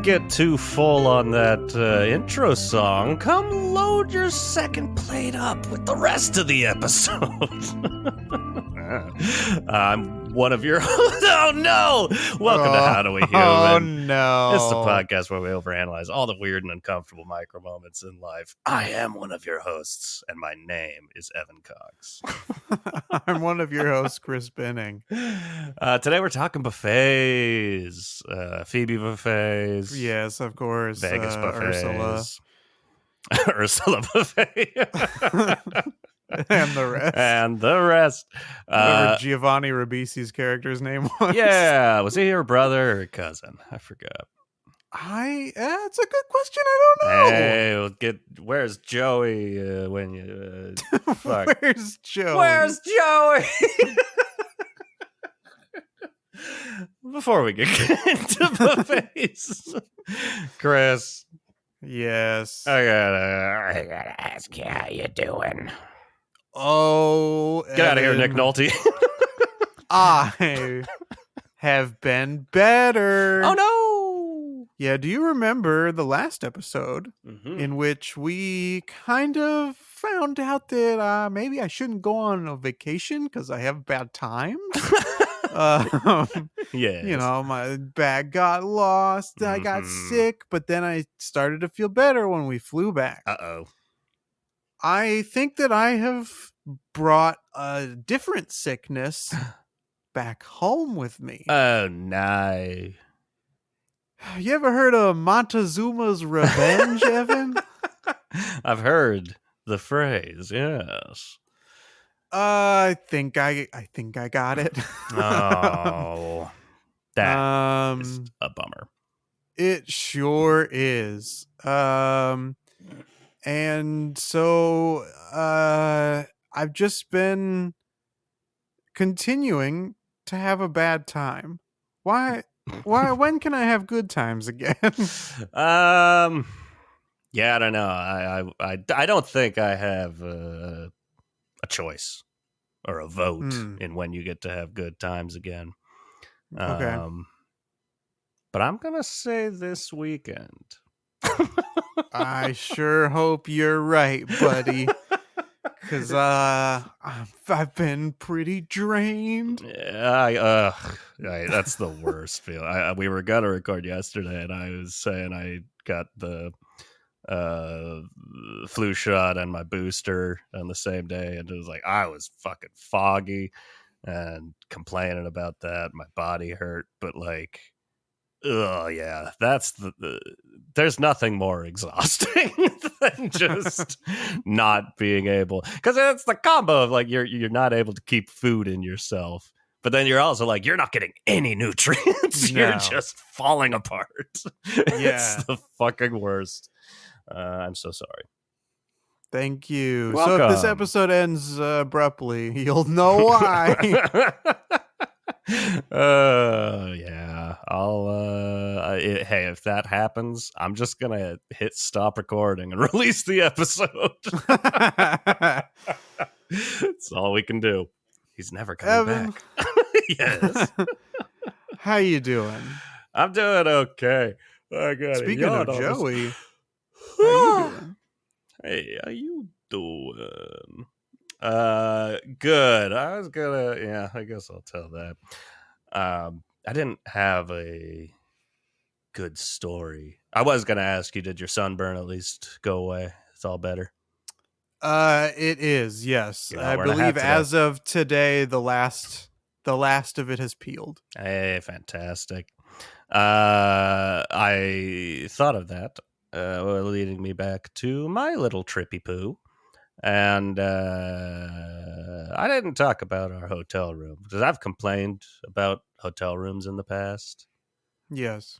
get too full on that intro song, come load your second plate up with the rest of the episode. I'm one of your oh no! Welcome to How Do We Human? Oh no! It's the podcast where we overanalyze all the weird and uncomfortable micro moments in life. I am one of your hosts, and my name is Evan Cox. I'm one of your hosts, Chris Benning. Today we're talking buffets, Phoebe buffets. Yes, of course. Vegas buffets. Ursula. Ursula buffet. And the rest. And the rest. Whatever Giovanni Ribisi's character's name was. Yeah. Was he her brother or cousin? I forgot. It's a good question. I don't know. Hey, where's Joey when you fuck? Where's Joey? Where's Joey? Before we get into buffets, Chris. Yes. I gotta ask you how you doing. Oh, Get out of here, Nick Nolte. I have been better. Oh no! Yeah, do you remember the last episode in which we kind of found out that maybe I shouldn't go on a vacation because I have bad times? Yes. You know, my bag got lost, I got sick, but then I started to feel better when we flew back. Uh-oh. I think that I have brought a different sickness back home with me. Oh, no. You ever heard of Montezuma's Revenge, Evan? I've heard the phrase, yes. I think I got it. Oh, that is a bummer. It sure is. And so I've just been continuing to have a bad time. Why? When can I have good times again? Yeah, I don't know. I don't think I have a choice or a vote in when you get to have good times again. Okay. But I'm gonna say this weekend. I sure hope you're right, buddy. Because I've been pretty drained. Yeah, that's the worst feeling. We were gonna record yesterday, and I was saying I got the flu shot and my booster on the same day, and it was like I was fucking foggy and complaining about that. My body hurt, but like, oh yeah, that's there's nothing more exhausting than just not being able, because it's the combo of like you're not able to keep food in yourself, but then you're also like you're not getting any nutrients. No. You're just falling apart. Yeah. It's the fucking worst. I'm so sorry. Thank you. Welcome. So if this episode ends abruptly, you'll know why. Yeah. Hey, if that happens, I'm just gonna hit stop recording and release the episode. That's all we can do. He's never coming Evan. back. Yes. How you doing? I'm doing okay. I got Speaking of Joey, how you doing? Hey, how you doing? Good. I guess I'll tell that. I didn't have a good story. I was gonna ask you, did your sunburn at least go away? It's all better. It is, yes. You're not I wearing a hat believe today. as of today, the last of it has peeled. Hey, fantastic. I thought of that, leading me back to my little trippy poo. And I didn't talk about our hotel room because I've complained about hotel rooms in the past. Yes.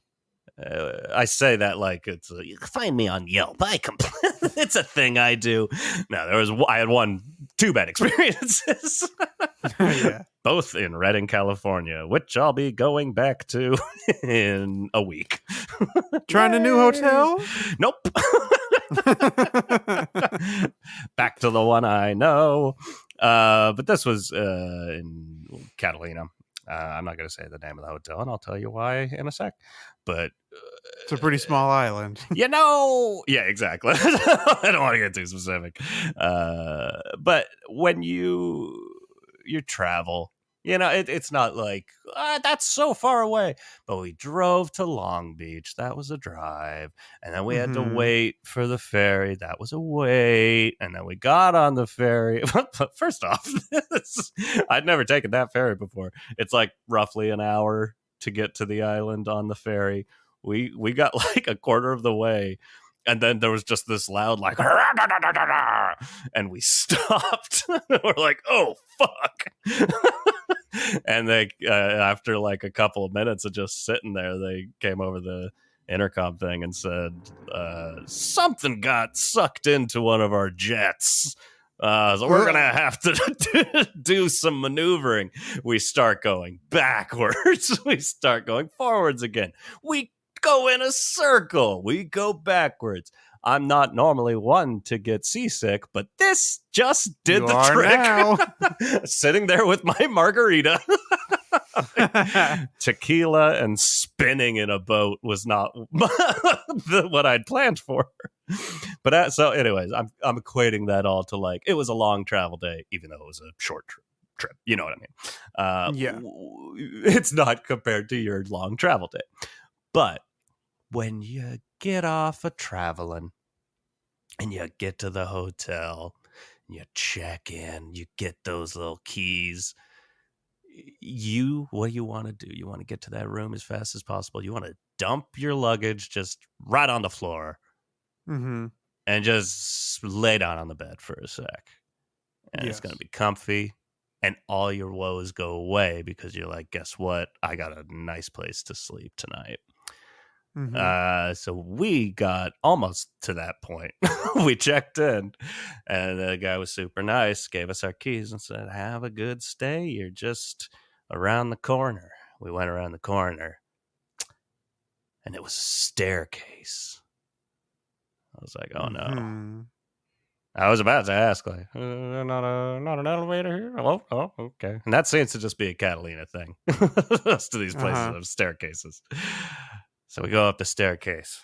I say that like it's you can find me on Yelp. I complain. It's a thing I do. No, I had two bad experiences. Yeah. Both in Redding, California, which I'll be going back to in a week. Trying a new hotel? Nope. Back to the one I know. But this was in Catalina. I'm not going to say the name of the hotel, and I'll tell you why in a sec. But It's a pretty small island. yeah, exactly. I don't want to get too specific. But when you travel, it's not like that's so far away. But we drove to Long Beach. That was a drive. And then we had to Mhm. wait for the ferry. That was a wait. And then we got on the ferry. First off, I'd never taken that ferry before. It's like roughly an hour to get to the island on the ferry. We got like a quarter of the way, and then there was just this loud like and we stopped. We're like, oh fuck. And they after like a couple of minutes of just sitting there, they came over the intercom thing and said something got sucked into one of our jets. So we're gonna have to do some maneuvering. We start going backwards. We start going forwards again. We go in a circle. We go backwards. I'm not normally one to get seasick, but this just did You the are trick. now. Sitting there with my margarita. Tequila and spinning in a boat was not what I'd planned for. But so anyways, I'm equating that all to like it was a long travel day, even though it was a short trip. You know what I mean? Yeah. It's not compared to your long travel day. But when you get off of traveling and you get to the hotel, you check in, you get those little keys. What do you want to do? You want to get to that room as fast as possible. You want to dump your luggage just right on the floor Mhm. and just lay down on the bed for a sec. And it's going to be comfy and all your woes go away because you're like, guess what? I got a nice place to sleep tonight. Mhm. So we got almost to that point. We checked in and the guy was super nice, gave us our keys and said, have a good stay. You're just around the corner. We went around the corner and it was a staircase. I was like, oh no. Mhm. I was about to ask, like, not an elevator here? Oh, okay. And that seems to just be a Catalina thing. Most of these places Uh-huh. have staircases. So we go up the staircase.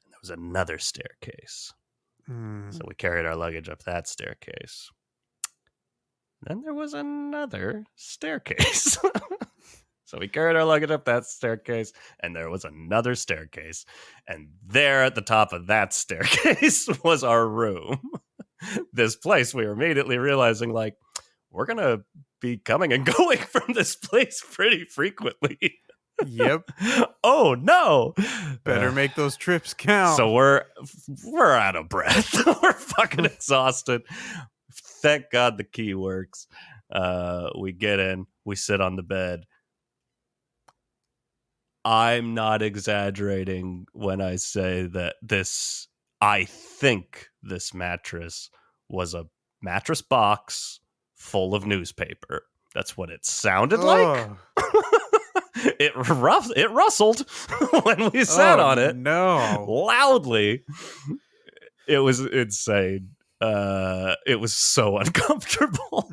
And there was another staircase. So we carried our luggage up that staircase. Then there was another staircase. So we carried our luggage up that staircase, and there was another staircase. And there at the top of that staircase was our room. This place, we were immediately realizing, like, we're going to be coming and going from this place pretty frequently. Yep. Oh, no. Better make those trips count. So we're out of breath. We're fucking exhausted. Thank God the key works. We get in, we sit on the bed. I'm not exaggerating when I say that I think this mattress was a mattress box full of newspaper. That's what it sounded like. It rustled when we sat on it. No. Loudly. It was insane. It was so uncomfortable.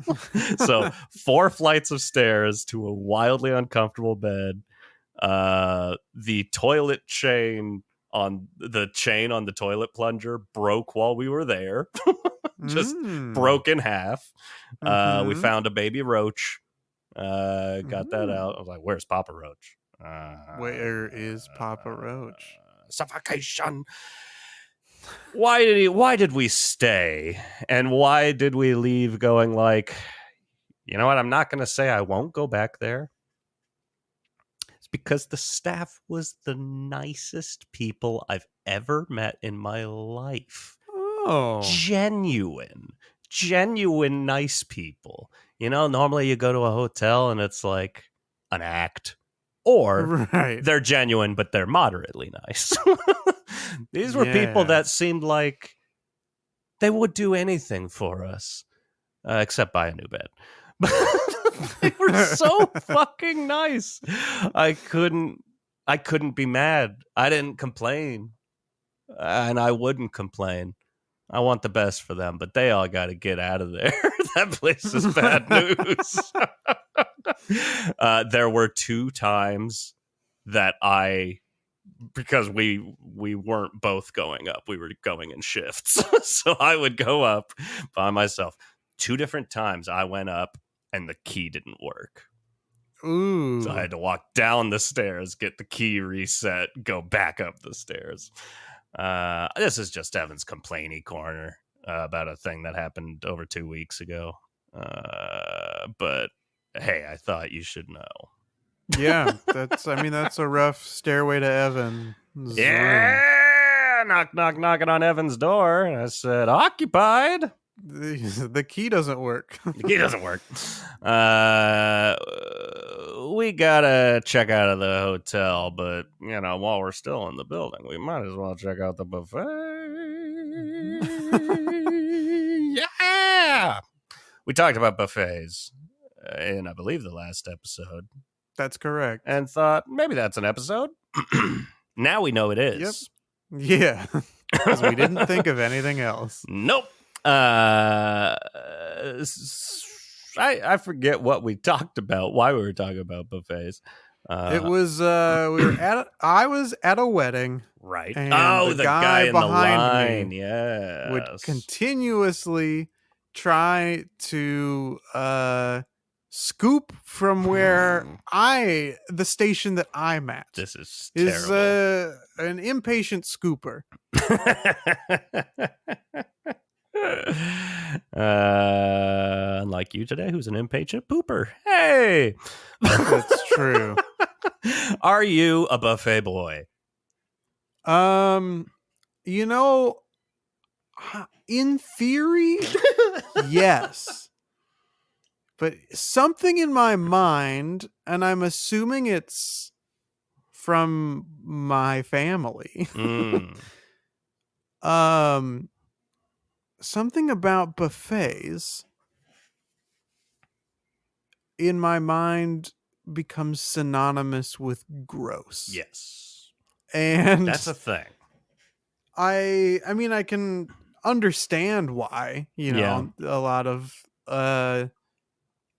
So 4 flights of stairs to a wildly uncomfortable bed. The toilet chain on the toilet plunger broke while we were there. Just broke in half. We found a baby roach. Got that out. I was like, where's Papa Roach? Where is Papa Roach? Suffocation. Why did we stay? And why did we leave going like, you know what? I'm not going to say I won't go back there. It's because the staff was the nicest people I've ever met in my life. Oh. Genuine nice people. Normally you go to a hotel and it's like an act. Or they're genuine, but they're moderately nice. These were people that seemed like they would do anything for us, except buy a new bed. They were so fucking nice. I couldn't be mad. I didn't complain, and I wouldn't complain. I want the best for them, but they all got to get out of there. That place is bad news. There were 2 times that because we weren't both going up, we were going in shifts. So I would go up by myself. 2 different times I went up and the key didn't work. So I Ooh. had to walk down the stairs, get the key reset, go back up the stairs. This is just Evan's complainy corner about a thing that happened over 2 weeks ago. But hey, I thought you should know. Yeah, that's a rough stairway to Evan's room. Yeah, knocking on Evan's door. And I said, occupied. The key doesn't work. The key doesn't work. We gotta check out of the hotel, but while we're still in the building, we might as well check out the buffet. Yeah, we talked about buffets in, I believe, the last episode. That's correct. And thought maybe that's an episode. Now we know it is. Yep. Yeah, because we didn't think of anything else. Nope. I forget what we talked about, why we were talking about buffets. It was I was at a wedding, right? And the guy in the line, me would continuously try to scoop from where the station that I'm at. This is terrible. An impatient scooper. Unlike you today, who's an impatient pooper. Hey, that's true. Are you a buffet boy? In theory, yes. But something in my mind, and I'm assuming it's from my family. Something about buffets in my mind becomes synonymous with gross. Yes. And that's a thing. I mean, I can understand why, a lot of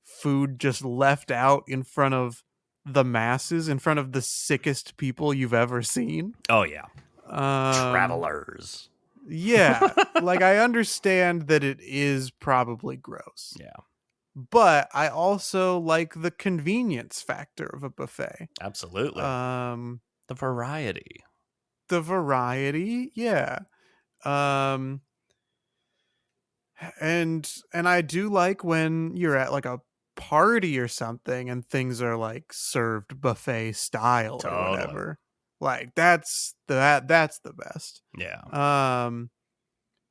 food just left out in front of the masses, in front of the sickest people you've ever seen. Oh, yeah. Travelers. Yeah. Like, I understand that it is probably gross. Yeah. But I also like the convenience factor of a buffet. Absolutely. The variety. Yeah. And I do like when you're at like a party or something and things are like served buffet style or whatever. Like that's the best. Yeah.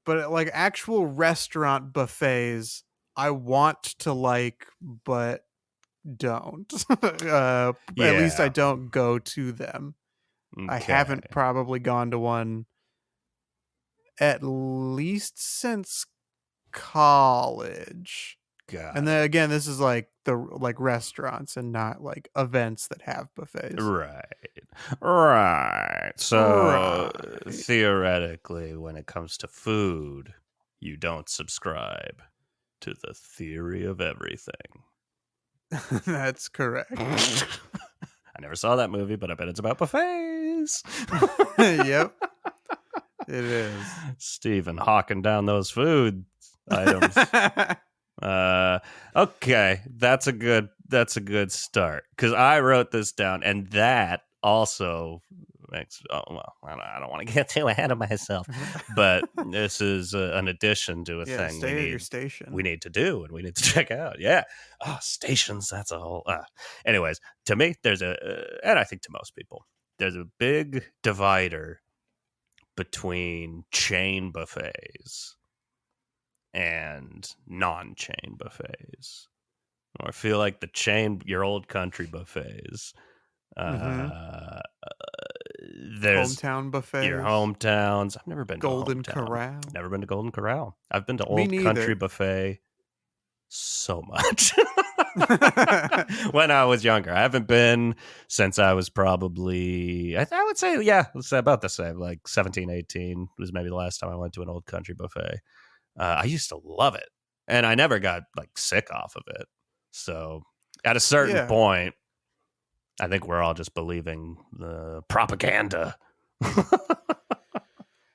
But like actual restaurant buffets, I want to like, but don't. At least I don't go to them. Okay. I haven't probably gone to one at least since college. And then again, this is like the restaurants and not like events that have buffets. Right. So theoretically, when it comes to food, you don't subscribe to the theory of everything. That's correct. I never saw that movie, but I bet it's about buffets. Yep. It is. Stephen hawking down those food items. Okay, that's a good start, because I wrote this down, and that also makes I don't want to get too ahead of myself, but this is an addition to a thing stay at your station. We need to do, and we need to check out. Yeah, stations. That's a whole. Anyways, to me, there's and I think to most people, there's a big divider between chain buffets and non-chain buffets. I feel like the chain, your old country buffets, there's hometown buffets, your hometowns. I've never been Golden to Corral. Never been to Golden Corral. I've been to Old Country Buffet so much when I was younger. I haven't been since I was probably, I would say, let's say about the same, like 17, 18 was maybe the last time I went to an Old Country Buffet. I used to love it, and I never got like sick off of it. So At a certain Yeah. point, I think we're all just believing the propaganda.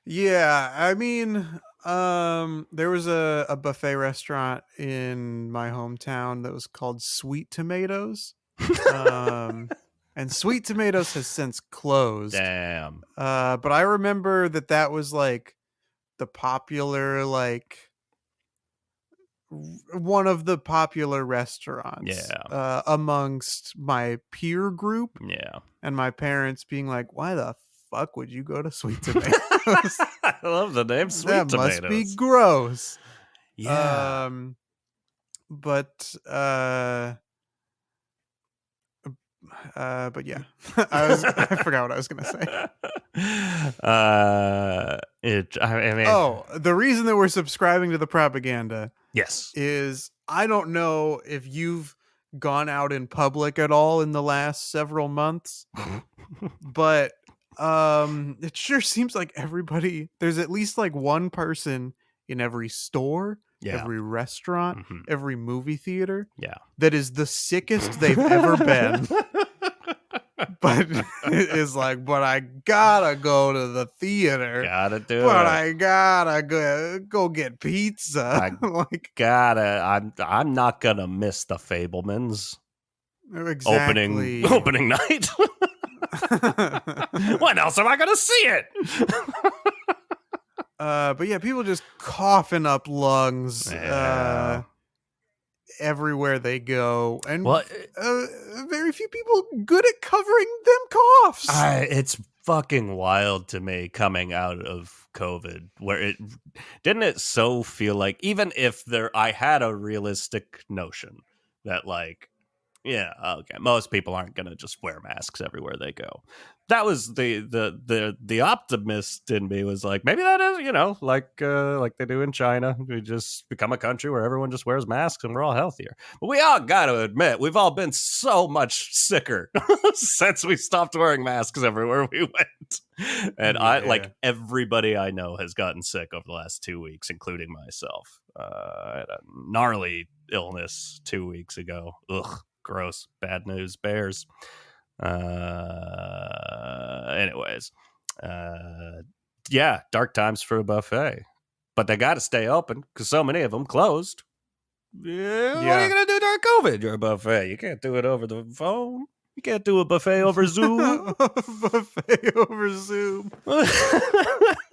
Yeah, I mean, there was a buffet restaurant in my hometown that was called Sweet Tomatoes. Um, and Sweet Tomatoes has since closed. Damn. But I remember that was like the popular, like one of the popular restaurants Yeah. amongst my peer group, Yeah. and my parents being like, "Why the fuck would you go to Sweet Tomatoes? I love the name That Sweet must be Tomatoes. gross." Yeah. Um, but but yeah, I forgot what I was gonna say. I mean, Oh, the reason that we're subscribing to the propaganda yes. is I don't know if you've gone out in public at all in the last several months, but it sure seems like there's at least like one person in every store, Yeah. every restaurant, Mhm. every movie theater Yeah. that is the sickest they've ever been, but is like, but I gotta go to the theater, Gotta do but it. I gotta go get pizza. I Like, I'm not gonna miss the Fablemans opening exactly. opening night. When else am I gonna see it? But yeah, people just coughing up lungs Yeah. everywhere they go, and Well, very few people good at covering them coughs. it's fucking wild to me coming out of COVID, where it so feel like, even if I had a realistic notion that, like, yeah, okay, most people aren't gonna just wear masks everywhere they go. That was the optimist in me, was like, maybe that is, like they do in China. We just become a country where everyone just wears masks and we're all healthier. But we all got to admit, we've all been so much sicker since we stopped wearing masks everywhere we went. And I, Yeah. like, everybody I know has gotten sick over the last 2 weeks, including myself. I had a gnarly illness 2 weeks ago. Ugh, gross. Bad news bears. Anyways, yeah, dark times for a buffet, but they got to stay open because so many of them closed. Yeah, what are you gonna do during COVID? You're a buffet. You can't do it over the phone. You can't do a buffet over Zoom. Buffet over Zoom.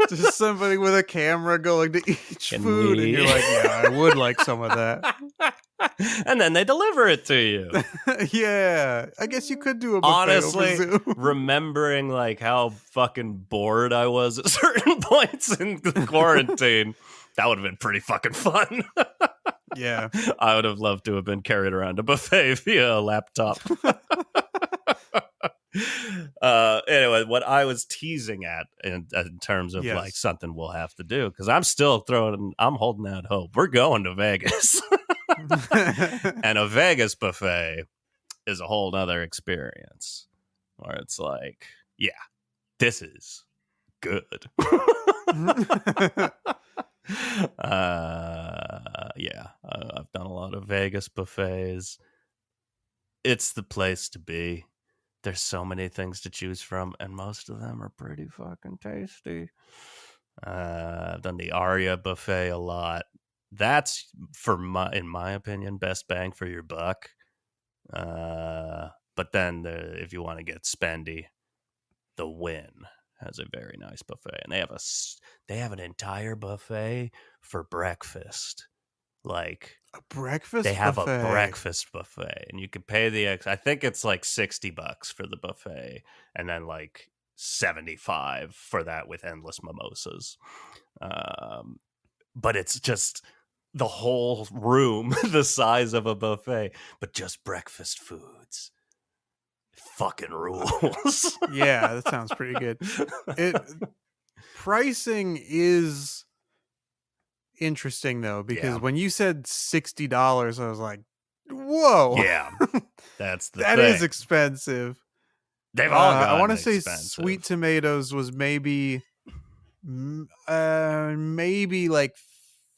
Just somebody with a camera going to each food, and you're like, yeah, I would like some of that. And then they deliver it to you. Yeah, I guess you could do a buffet Honestly, over Zoom. remembering like how fucking bored I was at certain points in the quarantine, that would have been pretty fucking fun. Yeah. I would have loved to have been carried around a buffet via a laptop. Anyway, what I was teasing at in terms of like something we'll have to do, because I'm holding out hope. We're going to Vegas. And a Vegas buffet is a whole nother experience where it's like, yeah, this is good. Yeah, I've done a lot of Vegas buffets. It's the place to be. There's so many things to choose from, and most of them are pretty fucking tasty. I've done the Aria buffet a lot. That's, in my opinion, best bang for your buck. But then if you want to get spendy, the Win has a very nice buffet, and they have an entire buffet for breakfast. Like, a breakfast they have buffet. A breakfast buffet, and you can pay I think it's like $60 for the buffet, and then like 75 for that with endless mimosas. But it's just the whole room the size of a buffet, but just breakfast foods. Fucking rules. Yeah, that sounds pretty good. Pricing is interesting though, because when you said $60, I was like, whoa. Yeah, that's that thing. Is expensive. They've all got. I want to say expensive. Sweet Tomatoes was maybe like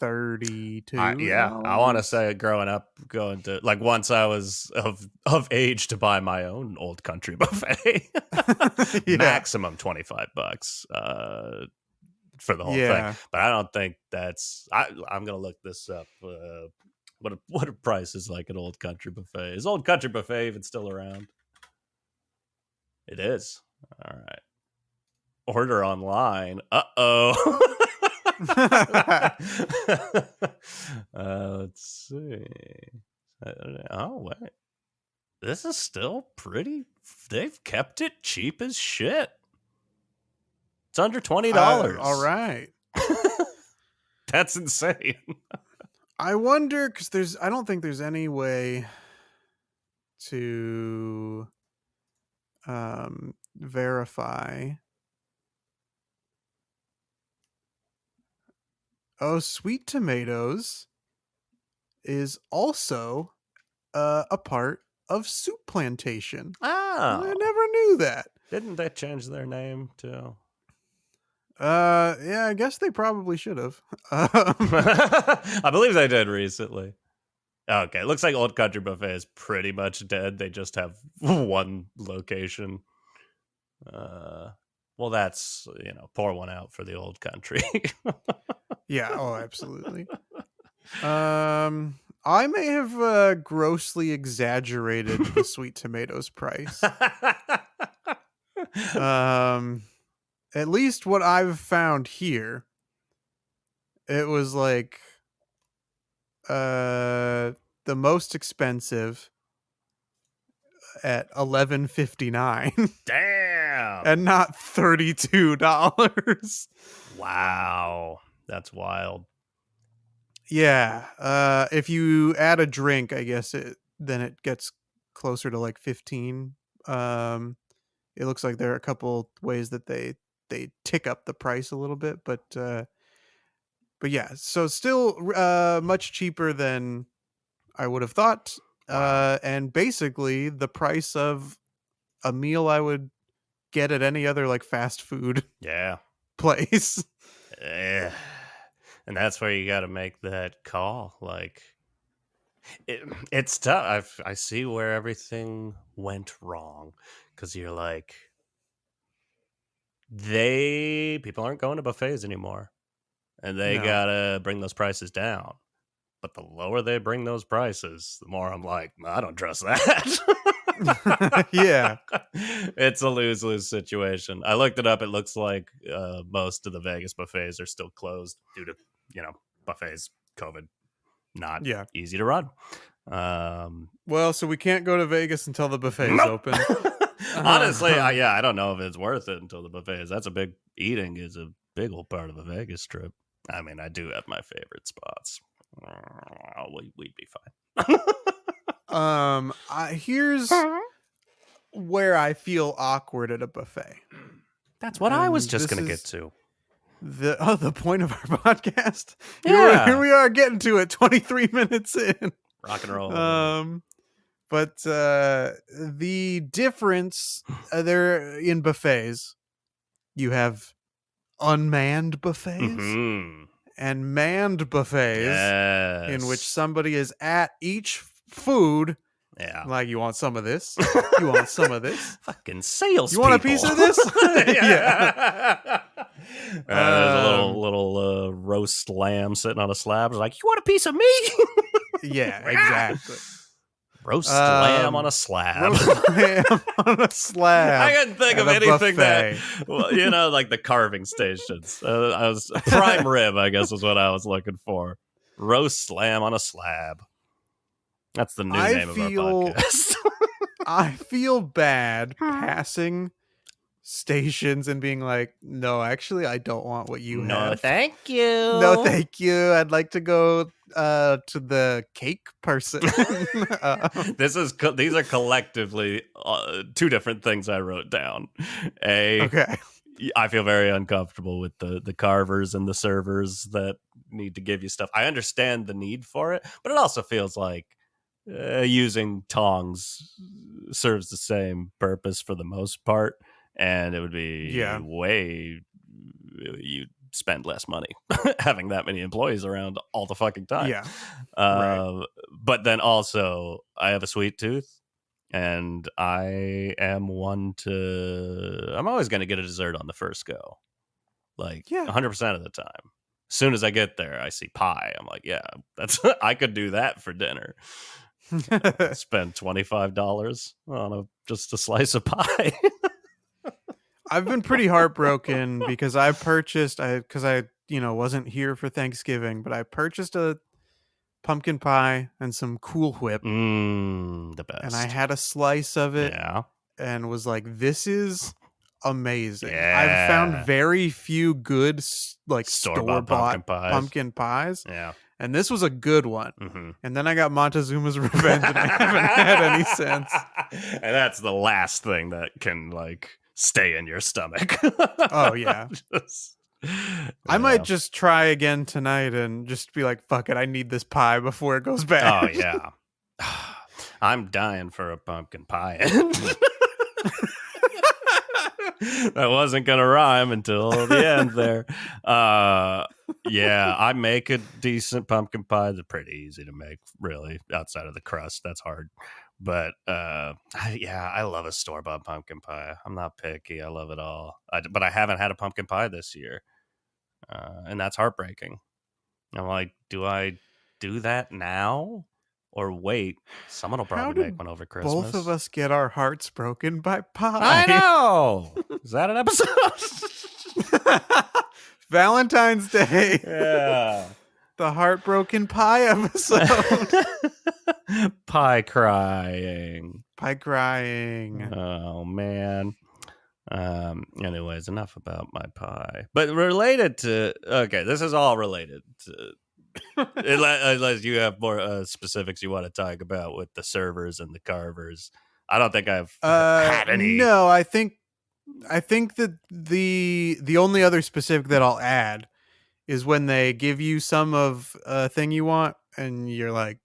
$32. I want to say growing up, going to like once I was of age to buy my own Old Country buffet, Yeah. maximum $25 for the whole thing. Yeah. But I don't think that's. I'm gonna look this up. What a price is like an Old Country buffet? Is Old Country buffet even still around? It is. All right. Order online. Uh-oh. Let's see. Oh, wait. This is still pretty. They've kept it cheap as shit. It's under $20. All right. That's insane. I wonder, because I don't think there's any way to verify. Oh, Sweet Tomatoes is also a part of Soup Plantation. Oh. I never knew that. Didn't they change their name too? Yeah, I guess they probably should have. I believe they did recently. Okay, it looks like Old Country Buffet is pretty much dead. They just have one location. Well, that's, pour one out for the Old Country. Yeah, oh, absolutely. I may have grossly exaggerated the Sweet Tomatoes price. At least what I've found here, it was like the most expensive at $11.59. Damn. And not $32. Wow. That's wild. Yeah. If you add a drink, I guess then it gets closer to like 15. It looks like there are a couple ways that they tick up the price a little bit, but yeah, so still much cheaper than I would have thought. Wow. And basically the price of a meal I would get at any other like fast food place. And that's where you got to make that call. Like, it's tough. I see where everything went wrong, because you're like, people aren't going to buffets anymore, and they gotta bring those prices down. But the lower they bring those prices, the more I'm like, I don't trust that. Yeah. It's a lose-lose situation. I looked it up. It looks like most of the Vegas buffets are still closed due to, buffets, COVID, not easy to run. Well, so we can't go to Vegas until the buffet's open. Honestly, I don't know if it's worth it until the buffet is. Eating is a big old part of a Vegas trip. I mean, I do have my favorite spots. We'd be fine. Here's where I feel awkward at a buffet. That's what I was just going to get to. The point of our podcast. Yeah. Here we are getting to it 23 minutes in. Rock and roll. But the difference there in buffets, you have unmanned buffets and manned buffets, in which somebody is at each food. Yeah. Like, you want some of this? You want some of this? Fucking sales. You want a piece of this? Yeah. There's a little roast lamb sitting on a slab. It's like, you want a piece of me? Yeah, exactly. Roast lamb on a slab. Roast lamb on a slab. I couldn't think of anything like the carving stations. I was prime rib, I guess, is what I was looking for. Roast lamb on a slab. That's the new name of our podcast. I feel bad passing stations and being like, no, actually, I don't want what you have. No, thank you. No, thank you. I'd like to go to the cake person. These are collectively two different things I wrote down. Okay. I feel very uncomfortable with the carvers and the servers that need to give you stuff. I understand the need for it, but it also feels like using tongs serves the same purpose for the most part, and it would be you'd spend less money having that many employees around all the fucking time. Yeah. Right. But then also, I have a sweet tooth, and I'm always going to get a dessert on the first go, like Yeah. 100% of the time. As soon as I get there, I see pie. I'm like, yeah, I could do that for dinner. Spend $25 on just a slice of pie. I've been pretty heartbroken because I wasn't here for Thanksgiving, but I purchased a pumpkin pie and some Cool Whip, The and I best. had a slice of it Yeah. and was like, "This is amazing." I've found Yeah. very few good like Store-bought store-bought pumpkin pies, Yeah. and this was a good one. Mm-hmm. And then I got Montezuma's Revenge, and I haven't had any since. And that's the last thing that can like stay in your stomach. Oh yeah. I might just try again tonight and just be like, fuck it, I need this pie before it goes bad. Oh yeah. I'm dying for a pumpkin pie. That wasn't gonna rhyme until the end there. Yeah, I make a decent pumpkin pie. They're pretty easy to make, really, outside of the crust. That's hard. But I love a store-bought pumpkin pie. I'm not picky. I love it all. But I haven't had a pumpkin pie this year. And that's heartbreaking. I'm like, do I do that now or wait? Someone will How probably did make one over Christmas. both of us get our hearts broken by pie? I know. Is that an episode? Valentine's Day. Yeah. The heartbroken pie episode. Pie crying. Pie crying. Oh man. Anyways, enough about my pie. But related to this is all related to unless you have more specifics you want to talk about with the servers and the carvers. I don't think I've had any. No, I think that the only other specific that I'll add is when they give you some of a thing you want and you're like,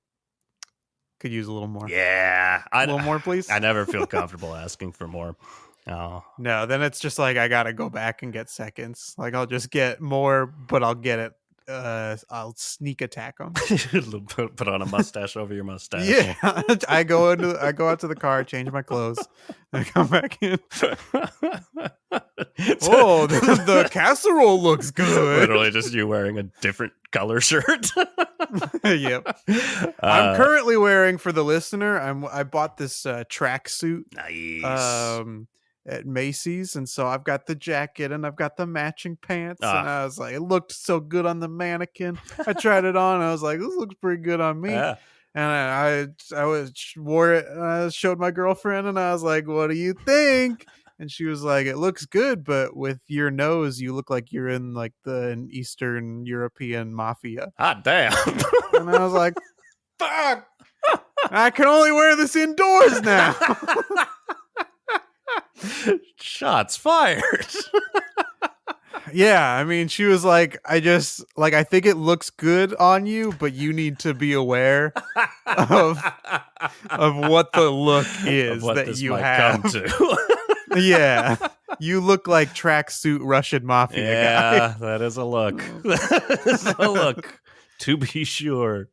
could use a little more. Yeah. A little more, please. I never feel comfortable asking for more. Oh. No, then it's just like I gotta go back and get seconds. Like I'll just get more, but I'll get it. I'll sneak attack them. Put on a mustache over your mustache. Yeah, I go out to the car, change my clothes, and I come back in. Oh, the casserole looks good. Literally, just you wearing a different color shirt. Yep. I'm currently wearing, for the listener, I bought this tracksuit. Nice. At Macy's, and so I've got the jacket and I've got the matching pants, and I was like, it looked so good on the mannequin. I tried it on, and I was like, this looks pretty good on me. Yeah. And I wore it, and I showed my girlfriend, and I was like, what do you think? And she was like, it looks good, but with your nose, you look like you're in like an Eastern European mafia. Hot damn. And I was like, fuck, I can only wear this indoors now. Shots fired. Yeah, I mean, she was like, I think it looks good on you, but you need to be aware of what the look is what that this you might have. come to. Yeah, you look like tracksuit Russian mafia guy. That is a look. That is a look, to be sure.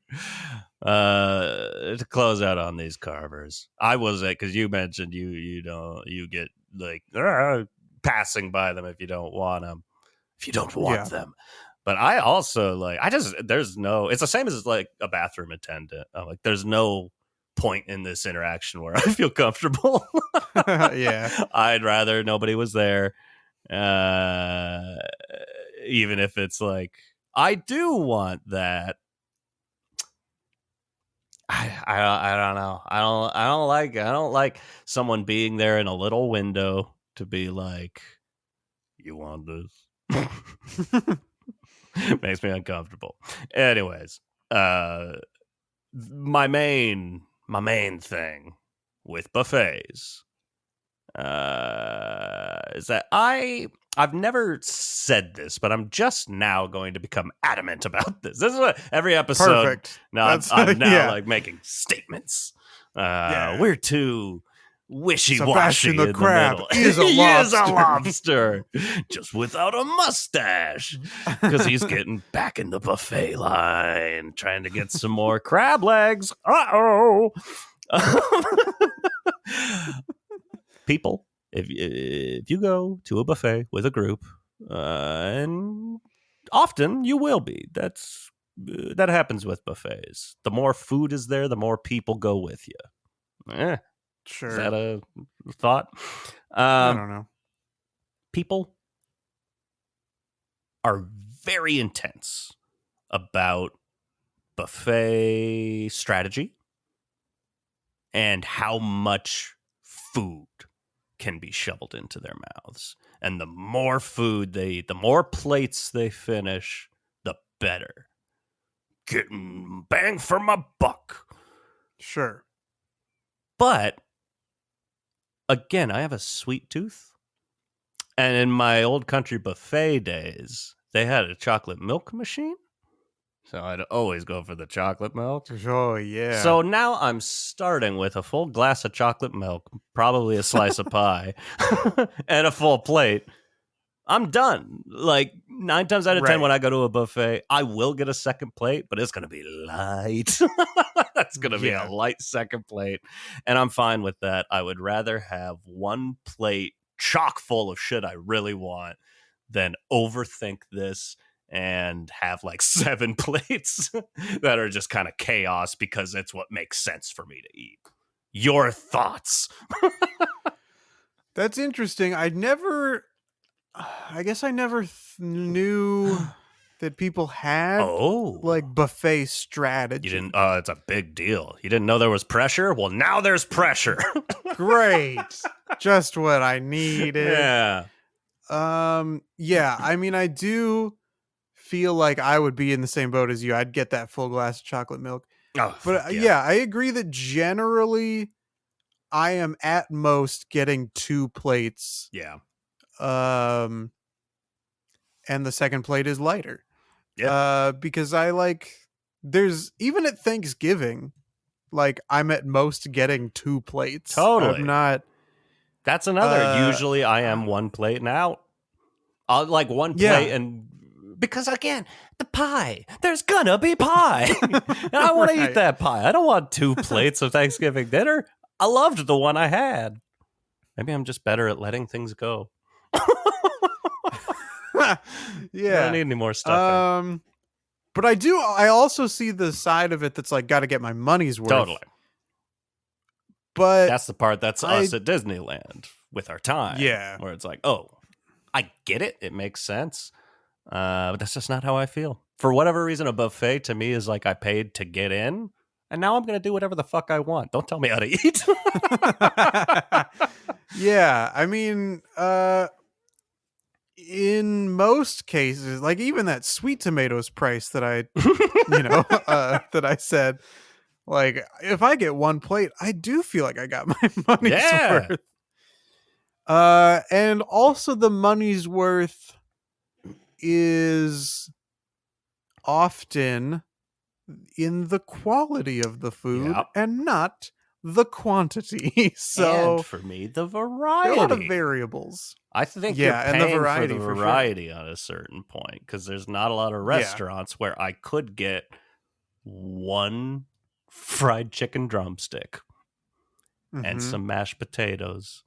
To close out on these carvers, I was because you mentioned you get like passing by them if you don't want them, them. But I also there's no, it's the same as like a bathroom attendant. I'm like, there's no point in this interaction where I feel comfortable. Yeah, I'd rather nobody was there, even if it's like I do want that. I don't know. I don't like someone being there in a little window to be like, you want this? Makes me uncomfortable. Anyways, my main thing with buffets is that I've never said this, but I'm just now going to become adamant about this. This is what every episode. Perfect. Now I'm now like making statements. We're two wishy-washy Sebastian the in crab the middle. is a He is a lobster. lobster, just without a mustache, because he's getting back in the buffet line, trying to get some more crab legs. Uh-oh. People, if you go to a buffet with a group, and often you will be, that happens with buffets. The more food is there, the more people go with you. Is that Sure. a thought? I don't know. People are very intense about buffet strategy and how much food can be shoveled into their mouths. And the more food they eat, the more plates they finish, the better. Getting bang for my buck. Sure. But again, I have a sweet tooth. And in my old country buffet days, they had a chocolate milk machine. So I'd always go for the chocolate milk. Oh, yeah. So now I'm starting with a full glass of chocolate milk, probably a slice of pie, and a full plate. I'm done. Like 9 times out of 10, Right. when I go to a buffet, I will get a second plate, but it's going to be light. That's going to be a light second plate. And I'm fine with that. I would rather have one plate chock full of shit I really want than overthink this and have like 7 plates that are just kind of chaos because it's what makes sense for me to eat. Your thoughts? That's interesting. I guess I never knew that people had like buffet strategy. You didn't? It's a big deal. You didn't know there was pressure? Well, now there's pressure. Great. Just what I needed. Yeah. Yeah, I mean, I do feel like I would be in the same boat as you. I'd get that full glass of chocolate milk. Oh, but yeah, I agree that generally I am at most getting 2 plates. Yeah. And the second plate is lighter. Yeah. Because there's even at Thanksgiving, like I'm at most getting 2 plates. Totally. I'm not. That's another. Usually I am 1 plate and out. I'll like 1 plate and because again, the pie, there's gonna be pie. And I want to eat that pie. I don't want 2 plates of Thanksgiving dinner. I loved the one I had. Maybe I'm just better at letting things go. Yeah. I don't need any more stuffing. But I also see the side of it that's like got to get my money's worth. Totally. But that's the part that's us at Disneyland with our time. Yeah. Where it's like, oh, I get it. It makes sense. But that's just not how I feel. For whatever reason, a buffet to me is like I paid to get in, and now I'm going to do whatever the fuck I want. Don't tell me how to eat. Yeah. I mean, in most cases, like even that sweet tomatoes price that I, that I said, like if I get 1 plate, I do feel like I got my money's worth. And also the money's worth is often in the quality of the food and not the quantity. So and for me, the variety. There are a lot of variables. I think yeah, you're paying and the variety, for the variety sure. on a certain point because there's not a lot of restaurants where I could get 1 fried chicken drumstick and some mashed potatoes.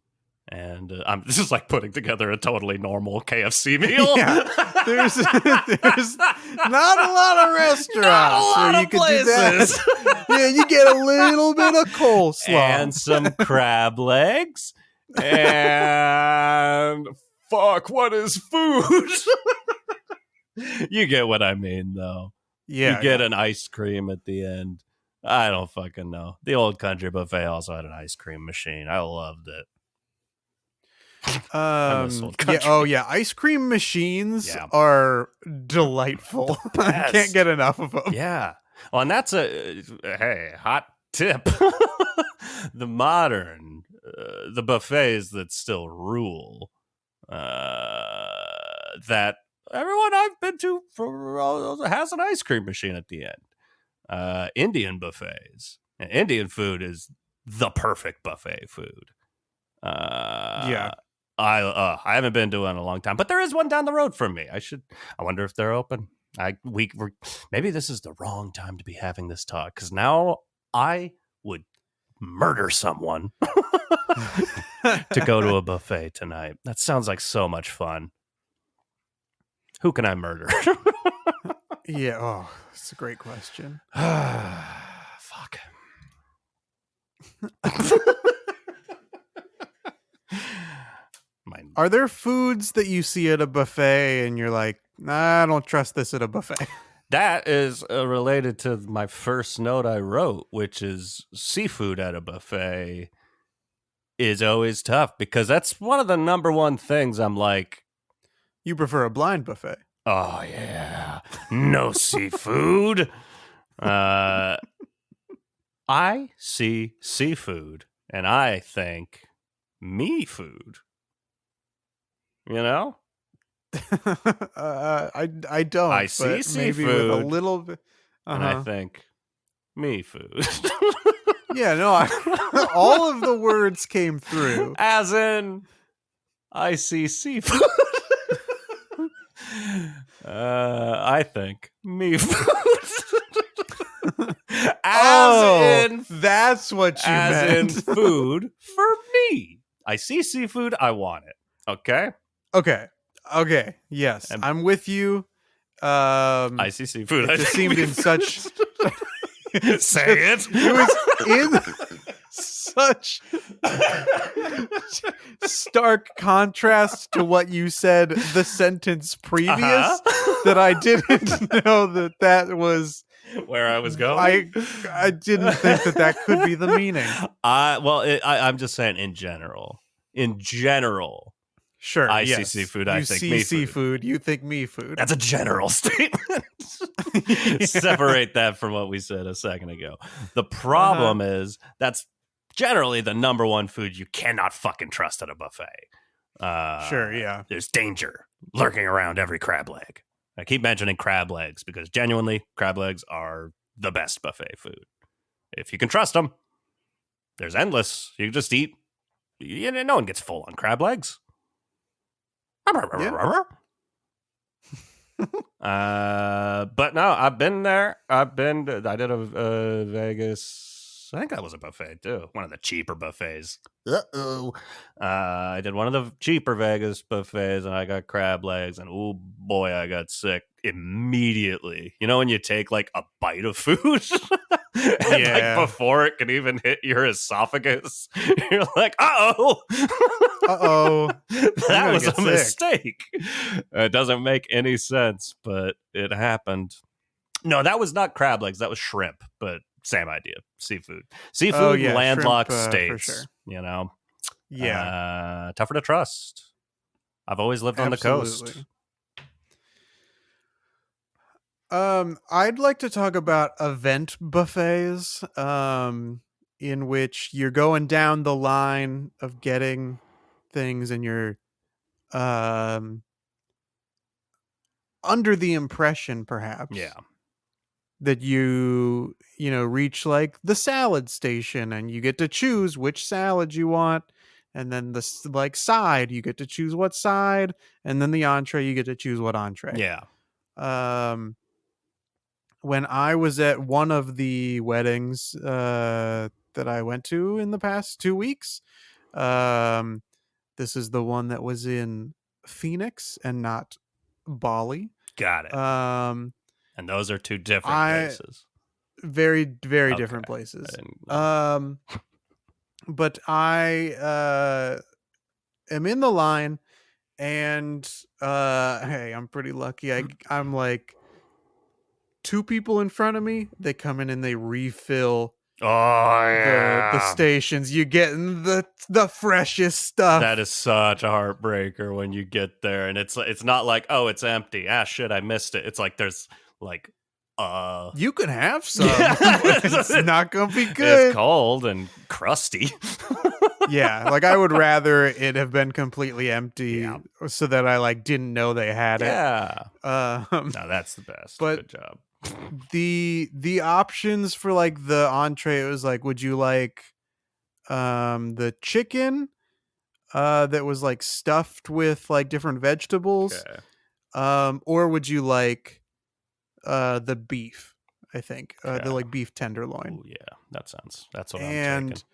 And I'm just like putting together a totally normal KFC meal. Yeah. There's not a lot of restaurants where you could do that. Yeah, you get a little bit of coleslaw and some crab legs. And fuck, what is food? You get what I mean, though. Yeah, you get an ice cream at the end. I don't fucking know. The old country buffet also had an ice cream machine. I loved it. Ice cream machines are delightful. I can't get enough of them. Yeah. Well, and that's a hot tip. The modern the buffets that still rule that everyone I've been to has an ice cream machine at the end. Indian buffets. Indian food is the perfect buffet food. Yeah. I haven't been to one in a long time, but there is one down the road from me. I wonder if they're open. Maybe this is the wrong time to be having this talk, because now I would murder someone to go to a buffet tonight. That sounds like so much fun. Who can I murder? Yeah. Oh, that's a great question. Fuck. Are there foods that you see at a buffet and you're like, nah, I don't trust this at a buffet? That is related to my first note I wrote, which is seafood at a buffet is always tough, because that's one of the number one things I'm like, You prefer a blind buffet? oh yeah, no seafood. I see seafood and I think me food. You know? I don't. I see but maybe with a seafood little bit. and I think me food. Yeah, no, all of the words came through. As in, I see seafood. I think me food. That's what you meant. In food for me. I see seafood, I want it. Okay? Okay. Yes, I'm with you. I see seafood. It just seemed in such. Say it. It was in such stark contrast to what you said the sentence previous that I didn't know that was where I was going. I didn't think that could be the meaning. I'm just saying in general. Sure. I see seafood. I think me seafood. You think me food. That's a general statement. Yeah. Separate that from what we said a second ago. The problem is that's generally the number one food you cannot fucking trust at a buffet. Sure, yeah. There's danger lurking around every crab leg. I keep mentioning crab legs because genuinely, crab legs are the best buffet food. If you can trust them, there's endless. You can just eat. No one gets full on crab legs. Yeah. But no, I've been there. I did a Vegas. I think that was a buffet too. One of the cheaper buffets. I did one of the cheaper Vegas buffets, and I got crab legs, and oh boy, I got sick immediately. You know when you take like a bite of food, and like before it can even hit your esophagus, you're like, uh-oh. That was a mistake. It doesn't make any sense, but it happened. No, that was not crab legs. That was shrimp, but same idea. Seafood, landlocked shrimp, states, for sure. You know? Yeah. Tougher to trust. I've always lived on the coast. I'd like to talk about event buffets, in which you're going down the line of getting things and you're under the impression perhaps that you reach like the salad station and you get to choose which salad you want, and then the like side you get to choose what side, and then the entree you get to choose what entree. When I was at one of the weddings that I went to in the past 2 weeks, this is the one that was in Phoenix and not Bali. Got it. And those are two different places. Very, very different places. But I am in the line, and hey, I'm pretty lucky. I'm like 2 people in front of me. They come in and they refill the stations. You getting the freshest stuff. That is such a heartbreaker when you get there and it's not like, oh, it's empty. Ah, shit, I missed it. It's like there's like you can have some. But it's not gonna be good. It's cold and crusty. Yeah, like I would rather it have been completely empty so that I like didn't know they had it. No, that's the best. Good job. The options for like the entree, it was like, would you like the chicken, that was like stuffed with like different vegetables. Okay. Or would you like the beef? I think the Okay. like beef tenderloin. Ooh, yeah. That's what I'm taking. And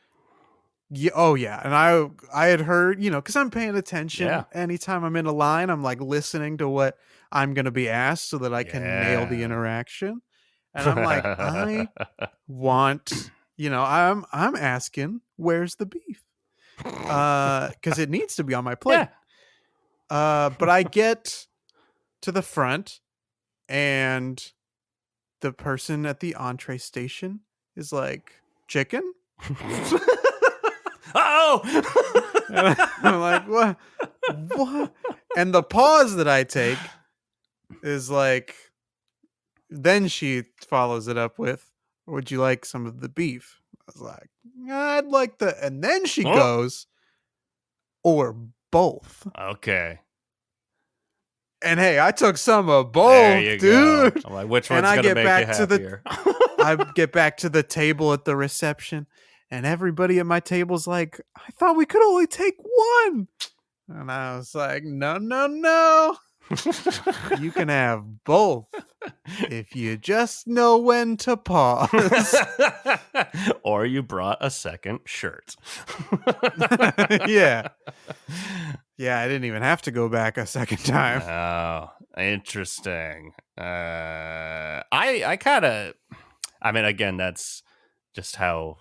yeah, oh yeah, and I had heard, because I'm paying Yeah. attention anytime I'm in a line. I'm like listening to what I'm gonna be asked so that I can nail the Yeah. interaction. And I'm like, I want, I'm asking, where's the beef? Because it needs to be on my Yeah. plate. But I get to the front, and the person at the entree station is like, chicken? Oh. And I'm like, what? What? And the pause that I take is like, then she follows it up with, would you like some of the beef? I was like, I'd like the, and then she Oh. goes, or both. Okay. And hey, I took some of There both, you dude. go. I'm like, which And one's I gonna get make you back to happier? I get back to the table at the reception, and everybody at my table's like, I thought we could only take one. And I was like, no, no, no. You can have both if you just know when to pause. Or you brought a second shirt. Yeah. Yeah, I didn't even have to go back a second time. Oh, interesting. I kind of, I mean, again, that's just how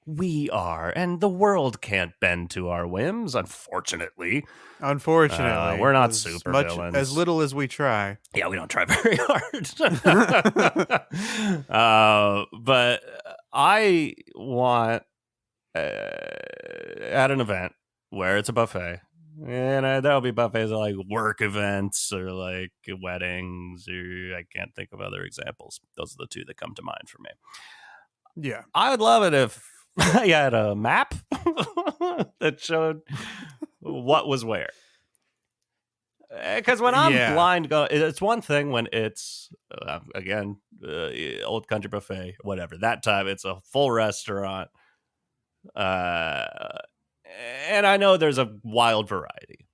we are, and the world can't bend to our whims, unfortunately. Unfortunately, We're not as super much as villains. little as we try. Yeah, we don't try very hard. But I want at an event where it's a buffet, and there'll be buffets at like work events or like weddings, or I can't think of other examples. Those are the two that come to mind for me. Yeah. I would love it if I had a map that showed what was where. Because when I'm blind, it's one thing when it's, again, old country buffet, whatever. That time it's a full restaurant. And I know there's a wild variety,